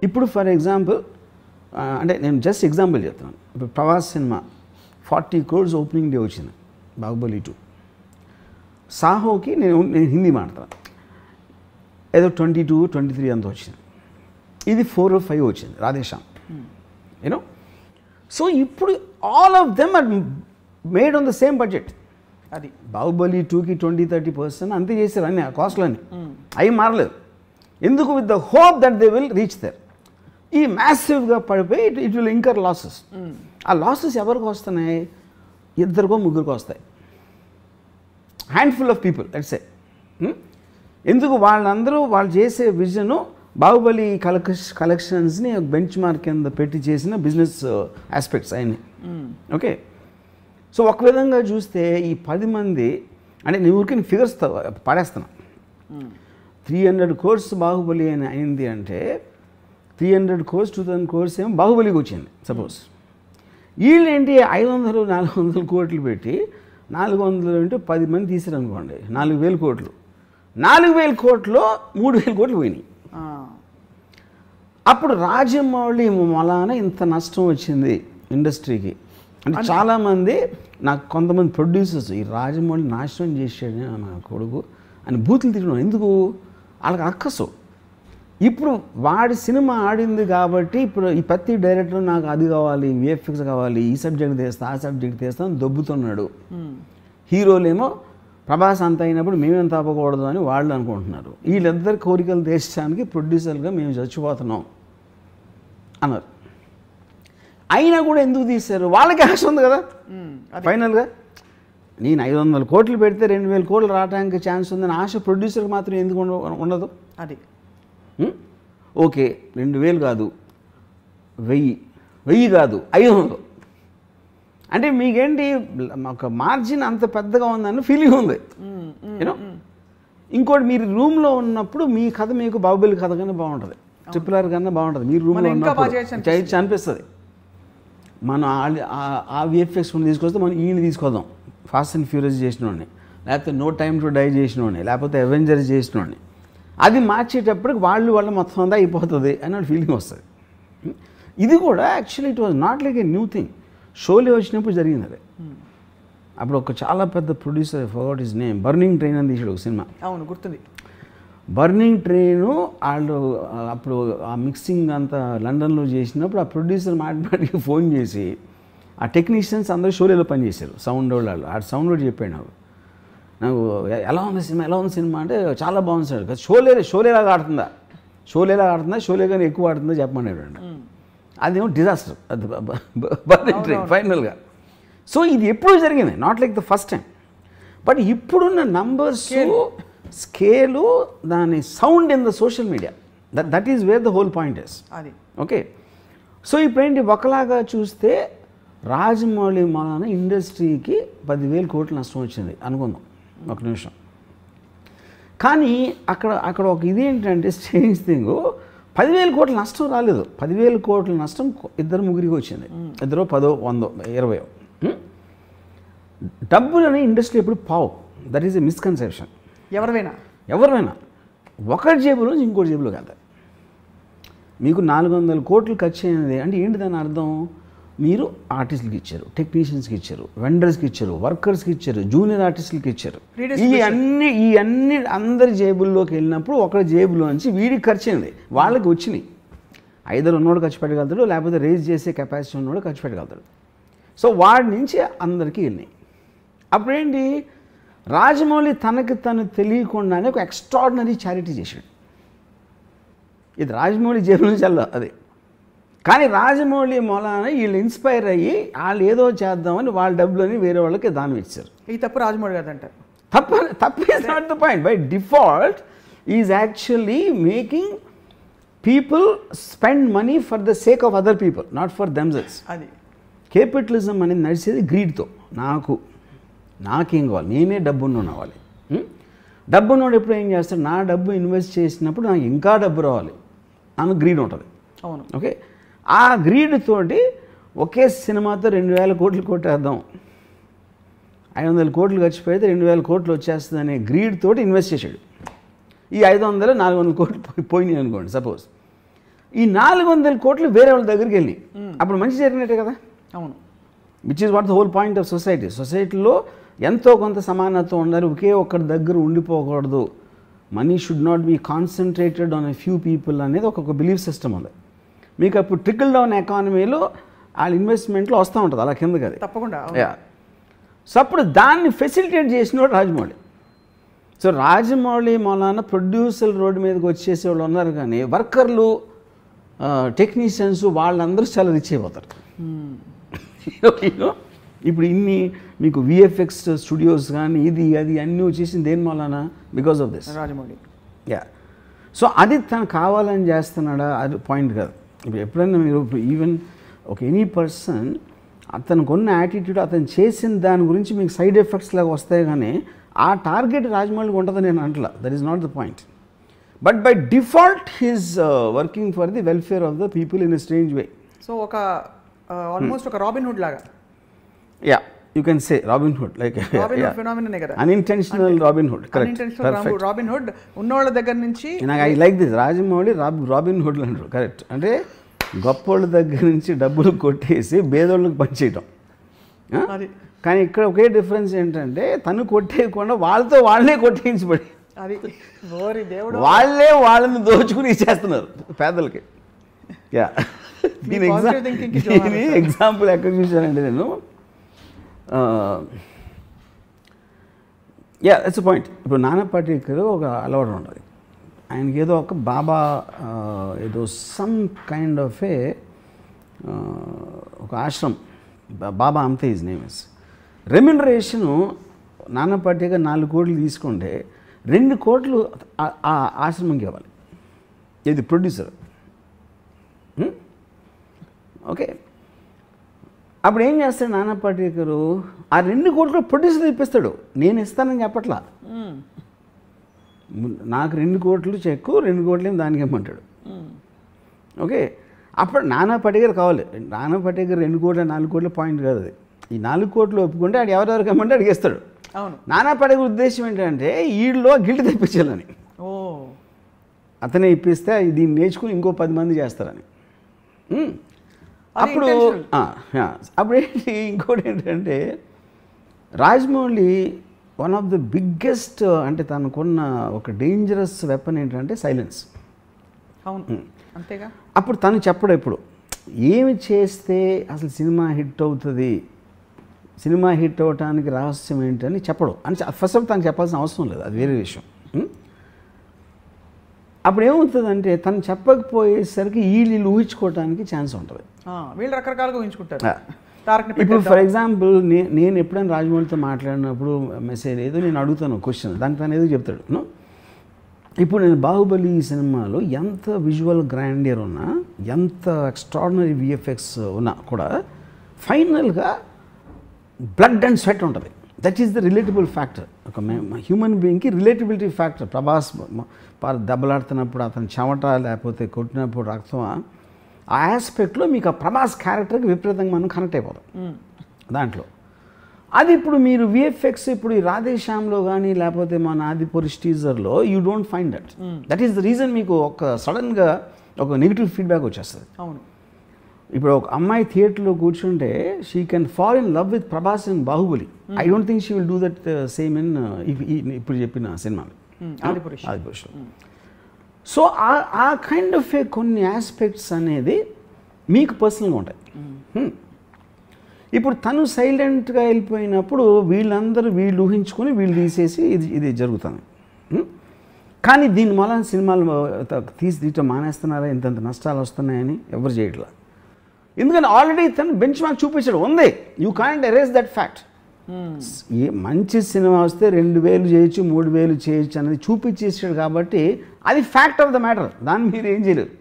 ఇప్పుడు for example అంటే నేను జస్ట్ ఎగ్జాంపుల్ చెప్తున్నాను. ఇప్పుడు Prabhas cinema 40 crores opening day వచ్చింది, బాహుబలి 2. సాహోకి నేను హిందీ మాట్లాడతాను, ఏదో 22, 23 అంత వచ్చింది. ఇది 4 or 5 వచ్చింది రాధేశ్యామ్, యూనో. సో ఇప్పుడు all of them are made on the same budget. అది బాహుబలి 2కి 20-30% అంతే చేశారు, అన్ని కాస్ట్లన్నీ అవి మారలేదు. ఎందుకు? With the hope that they will reach there. ఈ మ్యాసివ్గా పడిపోయి ఇట్ విల్ ఇంకర్ లాసెస్. ఆ లాసెస్ ఎవరికి వస్తున్నాయి? 2 or 3 వస్తాయి, handful of people let's say. ఎందుకు? వాళ్ళందరూ వాళ్ళు చేసే విజను బాహుబలి కలెక్షన్స్ని బెంచ్ మార్క్ కింద పెట్టి చేసిన బిజినెస్ ఆస్పెక్ట్స్ అవన్నీ. ఓకే, సో ఒక విధంగా చూస్తే ఈ 10 మంది అంటే నేను ఊరికి ఫిగర్స్ పడేస్తున్నా. 300 crores బాహుబలి అని అయింది అంటే 300 crores 2000 crores ఏమో బాహుబలికి వచ్చింది సపోజ్. వీళ్ళేంటి 500-400 కోట్లు పెట్టి 400 అంటే 10 మంది తీసారనుకోండి, 4000 కోట్లు. 4000 కోట్లో 3000 కోట్లు పోయినాయి. అప్పుడు రాజమౌళి వలన ఇంత నష్టం వచ్చింది ఇండస్ట్రీకి అంటే చాలామంది నాకు కొంతమంది ప్రొడ్యూసర్స్ ఈ రాజమౌళి నాశనం చేసాడు నా కొడుకు అని బూతులు తిట్టడం. ఎందుకు? వాళ్ళకి అక్కసు. ఇప్పుడు వాడి సినిమా ఆడింది కాబట్టి ఇప్పుడు ఈ ప్రతి డైరెక్టర్ నాకు అది కావాలి, విఎఫ్ఎక్స్ కావాలి, ఈ సబ్జెక్ట్ తీస్తా ఆ సబ్జెక్ట్ తీస్తా అని దొబ్బుతున్నాడు. హీరోలేమో ప్రభాస్ అంత అయినప్పుడు మేమేం తప్పకూడదు అని వాళ్ళు అనుకుంటున్నారు. వీళ్ళిద్దరు కోరికలు తీర్చడానికి ప్రొడ్యూసర్గా మేము చచ్చిపోతున్నాం అన్నారు. అయినా కూడా ఎందుకు తీశారు? వాళ్ళకి ఆశ ఉంది కదా. ఫైనల్గా నేను 500 కోట్లు పెడితే 2000 కోట్లు రావడానికి ఛాన్స్ ఉందని ఆశ ప్రొడ్యూసర్కి మాత్రం ఎందుకు ఉండదు? అది ఓకే, 2000 కాదు, 1000 కాదు, 500 అంటే మీకేంటి ఒక మార్జిన్ అంత పెద్దగా ఉందని ఫీలింగ్ ఉంది, యూనో. ఇంకోటి, మీరు రూమ్లో ఉన్నప్పుడు మీ కథ మీకు బాహుబలి కథ కన్నా బాగుంటుంది, RRR కన్నా బాగుంటుంది. మీరు రూమ్లో ఉన్నప్పుడు అనిపిస్తుంది. మనం ఆ విఎఫ్ఎక్స్ తీసుకొస్తే మనం ఈయన తీసుకొద్దాం, ఫాస్ట్ అండ్ ఫ్యూరియస్ చేసినోడిని, లేకపోతే నో టైమ్ టు డై చేసినోడిని, లేకపోతే అవెంజర్స్ చేసినోడిని. అది మార్చేటప్పటికి వాళ్ళు మొత్తం అంతా అయిపోతుంది అని ఫీలింగ్ వస్తుంది. ఇది కూడా actually it was not like a new thing. Sholay వచ్చినప్పుడు జరిగింది అది. అప్పుడు ఒక చాలా పెద్ద producer, forgot his name, burning train అని తీసాడు ఒక సినిమా. అవును, గుర్తుంది. బర్నింగ్ ట్రైను వాళ్ళు అప్పుడు ఆ మిక్సింగ్ అంతా లండన్లో చేసినప్పుడు ఆ ప్రొడ్యూసర్ మాటికి ఫోన్ చేసి ఆ టెక్నీషియన్స్ అందరూ షోలేలో పనిచేశారు, సౌండ్ వాళ్ళు. ఆ సౌండ్ కూడా చెప్పాడు నాకు ఎలా ఉంది సినిమా అంటే చాలా బాగుంది సార్. షోలేలాగా ఆడుతుందా, షోలే కానీ ఎక్కువ ఆడుతుందా చెప్పమన్నాడు అండి. అదేమో డిజాస్టర్, అది బర్నింగ్ ట్రైన్ ఫైనల్గా. సో ఇది ఎప్పుడు జరిగింది, not like the first time. But ఇప్పుడున్న నంబర్స్, స్కేలు, దాని sound in the social media, that is where the whole point is. అది ఓకే. సో ఇప్పుడేంటి, ఒకలాగా చూస్తే రాజమౌళి వలన ఇండస్ట్రీకి 10,000 కోట్లు నష్టం వచ్చింది అనుకుందాం ఒక నిమిషం. కానీ అక్కడ ఒక ఇది ఏంటంటే స్ట్రేంజ్ థింగ్, 10,000 కోట్ల నష్టం రాలేదు. 10,000 కోట్ల నష్టం 2-3 వచ్చింది, 2, 10, 100, 20. డబ్బులని ఇండస్ట్రీ ఎప్పుడు పావు, దట్ ఈస్ ఎ మిస్కన్సెప్షన్. ఎవరైనా ఒకటి జేబులో ఇంకోటి జేబులో కాదు. మీకు 400 కోట్లు ఖర్చు అయినది అంటే ఏంటి దాని అర్థం? మీరు ఆర్టిస్టులకి ఇచ్చారు, టెక్నీషియన్స్కి ఇచ్చారు, వెండర్స్కి ఇచ్చారు, వర్కర్స్కి ఇచ్చారు, జూనియర్ ఆర్టిస్టులకి ఇచ్చారు. ఇవన్నీ అందరి జేబుల్లోకి వెళ్ళినప్పుడు ఒకరి జేబులో నుంచి వీడికి ఖర్చు అయింది, వాళ్ళకి వచ్చినాయి. ఐదర్ ఉన్నోడు ఖర్చు పెట్టగలుగుతాడు, లేకపోతే రేజ్ చేసే కెపాసిటీ ఉన్నోడు ఖర్చు పెట్టగలుగుతాడు. సో వాడి నుంచి అందరికీ వెళ్ళినాయి. అప్పుడేంటి, రాజమౌళి తనకి తను తెలియకుండానే ఒక ఎక్స్ట్రాడినరీ చారిటీ చేశాడు. ఇది రాజమౌళి జేబుల నుంచి వెళ్ళదు అది. కానీ రాజమౌళి మూలాన వీళ్ళు ఇన్స్పైర్ అయ్యి వాళ్ళు ఏదో చేద్దామని వాళ్ళ డబ్బులని వేరే వాళ్ళకి దానం ఇచ్చారు. ఈ తప్పు రాజమౌళి గారు అంటారు. తప్పు is not the point. By default is actually making people spend money for the sake of other people, not for themselves. అది కేపిటలిజం అనేది నడిచేది గ్రీడ్తో. నాకేం కావాలి, నేనే డబ్బున్న అవ్వాలి. డబ్బున్నోడు ఎప్పుడు ఏం చేస్తాడు, నా డబ్బు ఇన్వెస్ట్ చేసినప్పుడు నాకు ఇంకా డబ్బు రావాలి అని గ్రీడ్ ఉంటుంది. అవును. ఓకే, ఆ గ్రీడ్ తోటి ఒకే సినిమాతో 2,000 కోట్లు కొట్టేద్దాం, 500 కోట్లు ఖర్చు పెడితే 2,000 కోట్లు వచ్చేస్తుంది అనే గ్రీడ్ తోటి ఇన్వెస్ట్ చేశాడు. ఈ 500 400 కోట్లు పోయినాయి అనుకోండి సపోజ్. ఈ 400 కోట్లు వేరే వాళ్ళ దగ్గరికి వెళ్ళి అప్పుడు మంచి జరిగినట్టే కదా. అవును. Which is what the whole point of society. సొసైటీలో ఎంతో కొంత సమానత్వం ఉండాలి, ఒకే ఒక్కరి దగ్గర ఉండిపోకూడదు. Money should not be concentrated on a few people అనేది ఒక బిలీఫ్ సిస్టమ్ ఉంది. మీకు అప్పుడు ట్రికల్ డౌన్ ఎకానమీలో వాళ్ళ ఇన్వెస్ట్మెంట్లో వస్తూ ఉంటుంది అలా కిందకి. అది తప్పకుండా. సో అప్పుడు దాన్ని ఫెసిలిటేట్ చేసినవాడు రాజమౌళి. సో రాజమౌళి మొలాన ప్రొడ్యూసర్ రోడ్డు మీదకి వచ్చేసే వాళ్ళు ఉన్నారు, కానీ వర్కర్లు టెక్నీషియన్స్ వాళ్ళందరూ చాలా రిచ్ అయిపోతారు. ఇప్పుడు ఇన్ని మీకు విఎఫ్ఎక్స్ స్టూడియోస్ కానీ ఇది అది అన్నీ వచ్చేసింది దేని మూలాన? Because of this Rajamouli. So అది తను కావాలని చేస్తున్నాడా అది పాయింట్ కాదు. ఇప్పుడు ఎప్పుడైనా మీరు ఈవెన్ ఒక ఎనీ పర్సన్ అతనికి ఉన్న యాటిట్యూడ్ అతను చేసిన దాని గురించి మీకు సైడ్ ఎఫెక్ట్స్ లాగా వస్తాయి, కానీ ఆ టార్గెట్ రాజమౌళికి ఉంటుందని నేను అంటలా. That is not the point. But by default he's working for the welfare of the people in a strange way. So ఒక ఆల్మోస్ట్ ఒక రాబిన్ హుడ్ లాగా. Yeah, you can say Robin Hood, like ఫినామిననే కదా, unintentional Robin Hood. Correct. Robin Hood ఉన్నవాళ్ళ దగ్గర నుంచి నాకు I like this Rajamouli Robin Hood అంటారు. కరెక్ట్. అంటే గొప్పోళ్ళ దగ్గర నుంచి డబ్బులు కొట్టేసి బేదోళ్ళకి పనిచేయటం. కానీ ఇక్కడ ఒకే డిఫరెన్స్ ఏంటంటే తను కొట్టేయకుండా వాళ్ళతో వాళ్ళే కొట్టేయించబడి అది వాళ్ళే వాళ్ళని దోచుకుని ఇచ్చేస్తున్నారు పేదలకి. యా, దీని ఎగ్జాంపుల్ ఎక్కడ చూశానంటే నేను, యా దట్స్ పాయింట్. ఇప్పుడు నానా పాటేకర్ ఒక అలవాటు ఉంటుంది ఆయనకి, ఏదో ఒక బాబా ఏదో సమ్ కైండ్ ఆఫ్ ఏ ఒక ఆశ్రమం, బాబా అంతే హిజ్ నేమ్ ఇస్. రెమ్యునరేషను నానా పాటేకర్ 4 కోట్లు తీసుకుంటే 2 కోట్లు ఆ ఆశ్రమంకి ఇవ్వాలి. ఇది ప్రొడ్యూసర్. ఓకే, అప్పుడు ఏం చేస్తాడు నానా పాటేకరు? ఆ 2 కోట్లు ప్రొడ్యూసర్ ఇప్పిస్తాడు. నేను ఇస్తానని చెప్పట్లా, నాకు 2 కోట్లు చెక్కు, 2 కోట్లు దానికి ఇమ్మంటాడు. ఓకే, అప్పుడు నానా పాటేకర్ కావాలి. నానా పాటేకర్ 2 కోట్ల 4 కోట్ల పాయింట్ కాదు అది. ఈ 4 కోట్లు ఒప్పుకుంటే ఆడు ఎవరెవరికి ఇమ్మంటే అడిగేస్తాడు. అవును. నానా పాటేకర్ ఉద్దేశం ఏంటంటే వీళ్ళలో గిల్ట్ తెప్పించాలని. అతనే ఇప్పిస్తే దీన్ని నేర్చుకుని ఇంకో 10 మంది చేస్తారని. అప్పుడు ఏంటి ఇంకోటి ఏంటంటే Rajamouli one of the biggest, అంటే తనకున్న ఒక డేంజరస్ వెపన్ ఏంటంటే సైలెన్స్. అవును, అంతేగా. అప్పుడు తను చెప్పడు ఎప్పుడు ఏమి చేస్తే అసలు సినిమా హిట్ అవుతుంది, సినిమా హిట్ అవ్వటానికి రహస్యం ఏంటని చెప్పడు. అని ఫస్ట్ ఆఫ్ తను చెప్పాల్సిన అవసరం లేదు, అది వేరే విషయం. అప్పుడు ఏమవుతుందంటే తను చెప్పకపోయేసరికి వీళ్ళు ఊహించుకోవడానికి ఛాన్స్ ఉంటుంది. వీళ్ళు రకరకాలుగా ఊహించుకుంటారు. ఇప్పుడు ఫర్ ఎగ్జాంపుల్ నేను ఎప్పుడైనా రాజమౌళితో మాట్లాడినప్పుడు మెసేజ్ ఏదో నేను అడుగుతాను క్వశ్చన్, దానికి తను ఏదో చెప్తాడు. ఇప్పుడు నేను బాహుబలి సినిమాలో ఎంత విజువల్ గ్రాండియర్ ఉన్నా, ఎంత ఎక్స్ట్రాడినరీ విఎఫ్ఎక్స్ ఉన్నా కూడా ఫైనల్గా బ్లడ్ అండ్ స్వెట్ ఉంటుంది. That is the relatable factor. ఒక హ్యూమన్ బీయింగ్కి రిలేటబిలిటీ ఫ్యాక్టర్. ప్రభాస్ దెబ్బలాడుతున్నప్పుడు అతను చెమట లేకపోతే కొట్టినప్పుడు రక్తం, ఆ ఆస్పెక్ట్లో మీకు ఆ ప్రభాస్ క్యారెక్టర్కి విపరీతంగా మనం కనెక్ట్ అయిపోతాం దాంట్లో. అది ఇప్పుడు మీరు విఎఫ్ఎక్స్ ఇప్పుడు ఈ రాధేశ్యామ్లో కానీ లేకపోతే మన ఆదిపురుష్ టీజర్లో you don't find that. That is the reason మీకు ఒక సడన్గా ఒక నెగిటివ్ ఫీడ్బ్యాక్ వచ్చేస్తుంది. అవును. ఇప్పుడు ఒక అమ్మాయి థియేటర్లో కూర్చుంటే she can fall in love with Prabhas in Baahubali. I don't think she will do that same in ఇప్పుడు చెప్పిన సినిమాలు ఆదిపురుష్లో. సో ఆ కైండ్ ఆఫ్ ఏ కొన్ని ఆస్పెక్ట్స్ అనేది మీకు పర్సనల్గా ఉంటాయి. ఇప్పుడు తను సైలెంట్గా వెళ్ళిపోయినప్పుడు వీళ్ళందరూ వీళ్ళు ఊహించుకొని వీళ్ళు తీసేసి ఇది జరుగుతుంది. కానీ దీని వల్ల సినిమాలు తీయటం మానేస్తున్నారా, ఇంతంత నష్టాలు వస్తున్నాయని ఎవరు చేయట్లా. ఎందుకంటే ఆల్రెడీ తను బెంచ్ మార్క్ చూపించడం ఉంది. You can't erase that fact. మంచి సినిమా వస్తే 2000 చేయొచ్చు, 3000 చేయొచ్చు అనేది చూపించేసాడు కాబట్టి అది ఫ్యాక్ట్ ఆఫ్ ద మ్యాటర్. దాన్ని మీరు ఏం చేయలేరు.